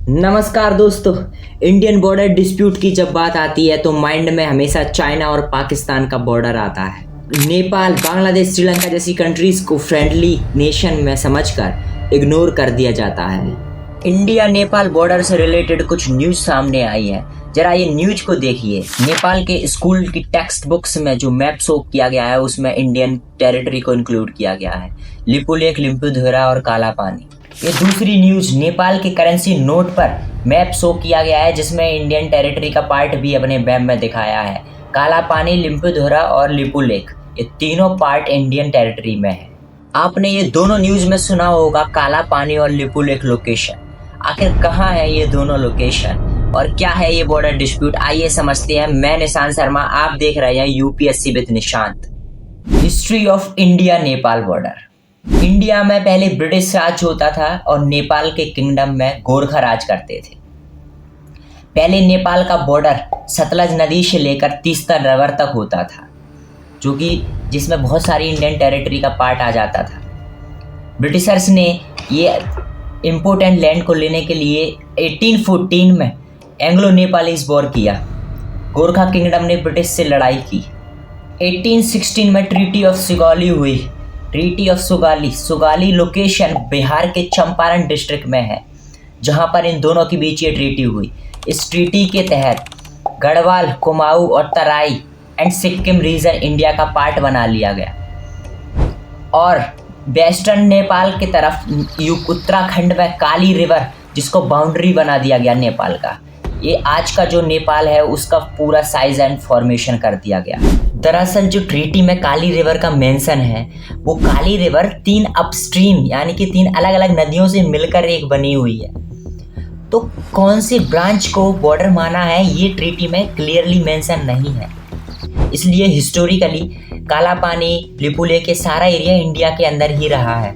नमस्कार दोस्तों। Indian border dispute की जब बात आती है तो माइंड में हमेशा चाइना और पाकिस्तान का बॉर्डर आता है। नेपाल, बांग्लादेश, श्रीलंका जैसी कंट्रीज को फ्रेंडली नेशन में समझकर इग्नोर कर दिया जाता है। इंडिया नेपाल बॉर्डर से रिलेटेड कुछ न्यूज सामने आई है, जरा ये न्यूज को देखिए। नेपाल के स्कूल की टेक्स्ट बुक्स में जो मैप शो किया गया है उसमें इंडियन टेरिटरी को इंक्लूड किया गया है, लिपुलेख, लिम्पुधुरा और काला पानी। ये दूसरी न्यूज, नेपाल के करेंसी नोट पर मैप शो किया गया है जिसमें इंडियन टेरिटरी का पार्ट भी अपने मैप में दिखाया है। काला पानी, लिम्पुधुरा और लिपुलेख, ये तीनों पार्ट इंडियन टेरिटरी में है। आपने ये दोनों न्यूज में सुना होगा, काला पानी और लिपुलेख लोकेशन। आखिर कहाँ है ये दोनों लोकेशन और क्या है ये बॉर्डर डिस्प्यूट, आइए समझते हैं। मैं निशांत शर्मा, आप देख रहे हैं UPSC with Nishant. History of India Nepal border. India में पहले ब्रिटिश राज होता था और नेपाल के किंगडम में गोरखा राज करते थे। पहले नेपाल का बॉर्डर सतलज नदी से लेकर तीस्ता रिवर तक होता था, जो कि जिसमें बहुत सारी इंडियन टेरिटरी का पार्ट आ जाता था। ब्रिटिशर्स ने ये इम्पोर्टेंट लैंड को लेने के लिए 1814 में एंग्लो नेपालीज वॉर किया। गोरखा किंगडम ने ब्रिटिश से लड़ाई की। 1816 में ट्रीटी ऑफ सुगौली हुई। Treaty of Sugali location Bihar के चंपारण डिस्ट्रिक्ट में है, जहां पर इन दोनों के बीच ये ट्रीटी हुई। इस ट्रीटी के तहत गढ़वाल, कुमाऊं और तराई एंड सिक्किम रीजन इंडिया का पार्ट बना लिया गया और वेस्टर्न नेपाल की तरफ उत्तराखंड में काली रिवर, जिसको बाउंड्री बना दिया गया नेपाल का। ये आज का जो नेपाल है उसका पूरा साइज एंड फॉर्मेशन कर दिया गया। दरअसल जो ट्रीटी में काली रिवर का मेंशन है, वो काली रिवर 3 अपस्ट्रीम यानी कि 3 अलग अलग नदियों से मिलकर एक बनी हुई है। तो कौन सी ब्रांच को बॉर्डर माना है ये ट्रीटी में क्लियरली मेंशन नहीं है, इसलिए हिस्टोरिकली काला पानी, लिपुलेख के सारा एरिया इंडिया के अंदर ही रहा है।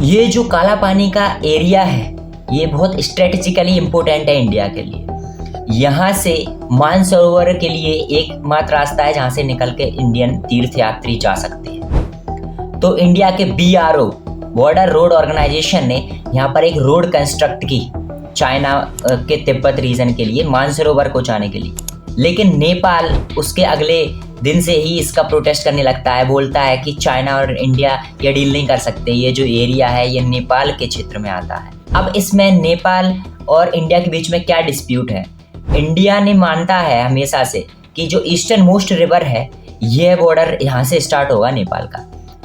ये जो काला पानी का एरिया है ये बहुत स्ट्रेटेजिकली इम्पोर्टेंट है इंडिया के लिए। यहाँ से मानसरोवर के लिए एकमात्र रास्ता है जहाँ से निकल के इंडियन तीर्थयात्री जा सकते हैं। तो इंडिया के BRO, बॉर्डर रोड ऑर्गेनाइजेशन ने यहाँ पर एक रोड कंस्ट्रक्ट की चाइना के तिब्बत रीजन के लिए, मानसरोवर को जाने के लिए। लेकिन नेपाल उसके अगले दिन से ही इसका प्रोटेस्ट करने लगता है, बोलता है कि चाइना और इंडिया ये डील नहीं कर सकते, ये जो एरिया है ये नेपाल के क्षेत्र में आता है। अब इसमें नेपाल और इंडिया के बीच में क्या डिस्प्यूट है? इंडिया ने मानता है हमेशा से कि जो ईस्टर्न मोस्ट रिवर है यह बॉर्डर यहाँ से स्टार्ट होगा नेपाल का,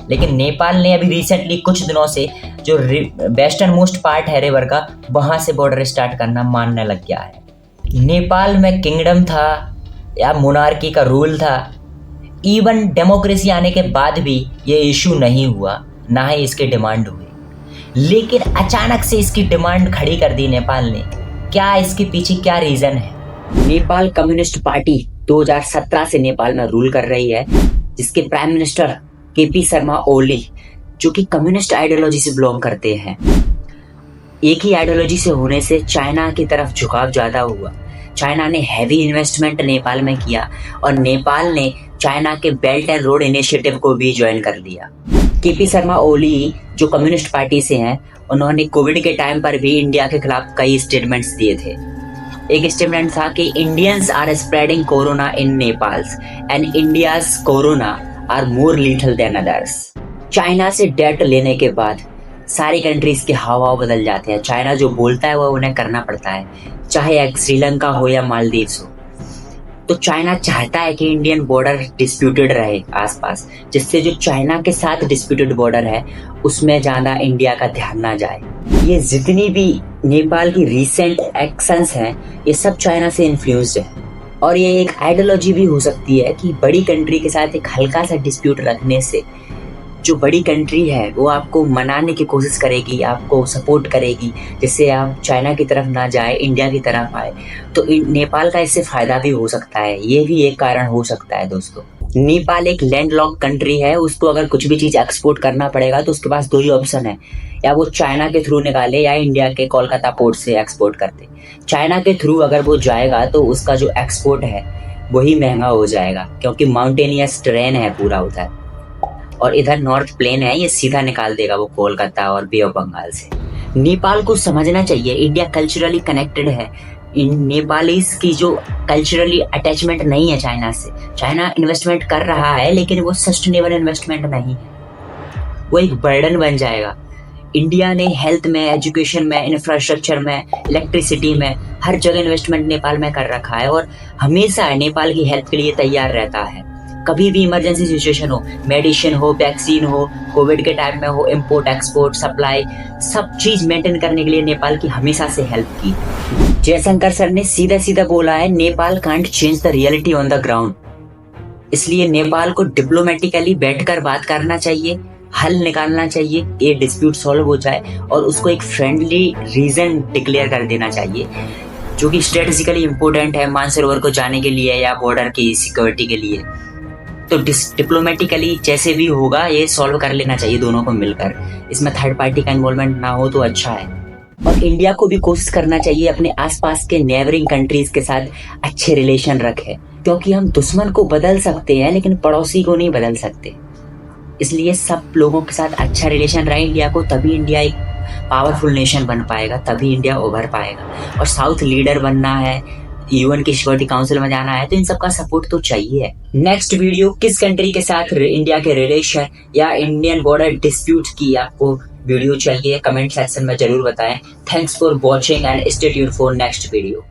लेकिन नेपाल ने अभी रिसेंटली कुछ दिनों से जो वेस्टर्न मोस्ट पार्ट है रिवर का, वहाँ से बॉर्डर स्टार्ट करना मानने लग गया है। नेपाल में किंगडम था या मोनार्की का रूल था, इवन डेमोक्रेसी आने के बाद भी ये इशू नहीं हुआ, ना ही इसके डिमांड हुई। लेकिन अचानक से इसकी डिमांड खड़ी कर दी नेपाल ने। क्या इसके पीछे क्या रीजन है? नेपाल कम्युनिस्ट पार्टी 2017 से नेपाल में रूल कर रही है, जिसके prime minister KP Sharma Oli, जो कि कम्युनिस्ट आइडियोलॉजी से बिलोंग करते हैं। एक ही आइडियोलॉजी से होने से चाइना की तरफ झुकाव ज़्यादा हुआ। चाइना ने हैवी इन्वेस्टमेंट नेपाल में किया और नेपाल ने चाइना के बेल्ट एंड रोड इनिशिएटिव को भी ज्वाइन कर लिया। KP शर्मा ओली जो कम्युनिस्ट पार्टी से हैं, उन्होंने कोविड के टाइम पर भी इंडिया के खिलाफ कई स्टेटमेंट्स दिए थे। एक स्टेटमेंट था कि Indians are spreading corona in Nepal and India's corona are more lethal than others. China से डेट लेने के बाद सारी कंट्रीज के हाव बदल जाते हैं। चाइना जो बोलता है वो उन्हें करना पड़ता है, चाहे श्रीलंका हो या मालदीव्स हो। तो चाइना चाहता है कि इंडियन बॉर्डर डिस्प्यूटेड रहे आसपास, जिससे जो चाइना के साथ डिस्प्यूटेड बॉर्डर है उसमें ज़्यादा इंडिया का ध्यान ना जाए। ये जितनी भी नेपाल की रीसेंट एक्शंस हैं ये सब चाइना से इन्फ्लुएंस्ड है। और ये एक आइडियोलॉजी भी हो सकती है कि बड़ी कंट्री के साथ एक हल्का सा डिस्प्यूट रखने से जो बड़ी कंट्री है वो आपको मनाने की कोशिश करेगी, आपको सपोर्ट करेगी, जिससे आप चाइना की तरफ ना जाए, इंडिया की तरफ आए। तो नेपाल का इससे फ़ायदा भी हो सकता है, ये भी एक कारण हो सकता है दोस्तों। नेपाल एक लैंडलॉक कंट्री है, उसको अगर कुछ भी चीज़ एक्सपोर्ट करना पड़ेगा तो उसके पास 2 ही ऑप्शन है, या वो चाइना के थ्रू निकाले या इंडिया के कोलकाता पोर्ट से एक्सपोर्ट करते। चाइना के थ्रू अगर वो जाएगा तो उसका जो एक्सपोर्ट है वही महंगा हो जाएगा, क्योंकि माउंटेनियस टेरेन है पूरा उधर, और इधर नॉर्थ प्लेन है, ये सीधा निकाल देगा वो कोलकाता और बे ऑफ बंगाल से। नेपाल को समझना चाहिए इंडिया कल्चरली कनेक्टेड है। इन नेपालीज की जो कल्चरली अटैचमेंट नहीं है चाइना से। चाइना इन्वेस्टमेंट कर रहा है लेकिन वो सस्टेनेबल इन्वेस्टमेंट नहीं है, वो एक बर्डन बन जाएगा। इंडिया ने हेल्थ में, एजुकेशन में, इंफ्रास्ट्रक्चर में, इलेक्ट्रिसिटी में हर जगह इन्वेस्टमेंट नेपाल में कर रखा है और हमेशा नेपाल की हेल्प के लिए तैयार रहता है। कभी भी इमरजेंसी सिचुएशन हो, मेडिसिन हो, वैक्सीन हो, कोविड के टाइम में हो, इंपोर्ट एक्सपोर्ट सप्लाई सब चीज मेंटेन करने के लिए नेपाल की हमेशा से हेल्प की। जयशंकर सर ने सीधा सीधा बोला है, Nepal can't change the reality on the ground. इसलिए नेपाल को डिप्लोमेटिकली बैठकर बात करना चाहिए, हल निकालना चाहिए, ये डिस्प्यूट सॉल्व हो जाए और उसको एक फ्रेंडली रीजन डिक्लेयर कर देना चाहिए जो कि स्ट्रेटेजिकली इंपॉर्टेंट है मानसरोवर को जाने के लिए या बॉर्डर की सिक्योरिटी के लिए। तो डिप्लोमेटिकली जैसे भी होगा ये सॉल्व कर लेना चाहिए दोनों को मिलकर, इसमें थर्ड पार्टी का इन्वॉल्वमेंट ना हो तो अच्छा है। और इंडिया को भी कोशिश करना चाहिए अपने आसपास के नेबरिंग कंट्रीज के साथ अच्छे रिलेशन रखे, क्योंकि हम दुश्मन को बदल सकते हैं लेकिन पड़ोसी को नहीं बदल सकते। इसलिए सब लोगों के साथ अच्छा रिलेशन रहे इंडिया को, तभी इंडिया एक पावरफुल नेशन बन पाएगा, तभी इंडिया उभर पाएगा। और साउथ लीडर बनना है, यूएन की सिक्योरिटी काउंसिल में जाना है, तो इन सबका सपोर्ट तो चाहिए। नेक्स्ट वीडियो किस कंट्री के साथ इंडिया के रिलेशन या इंडियन बॉर्डर डिस्प्यूट की आपको वीडियो चाहिए, कमेंट सेक्शन में जरूर बताएं। Thanks for watching and stay tuned for next video.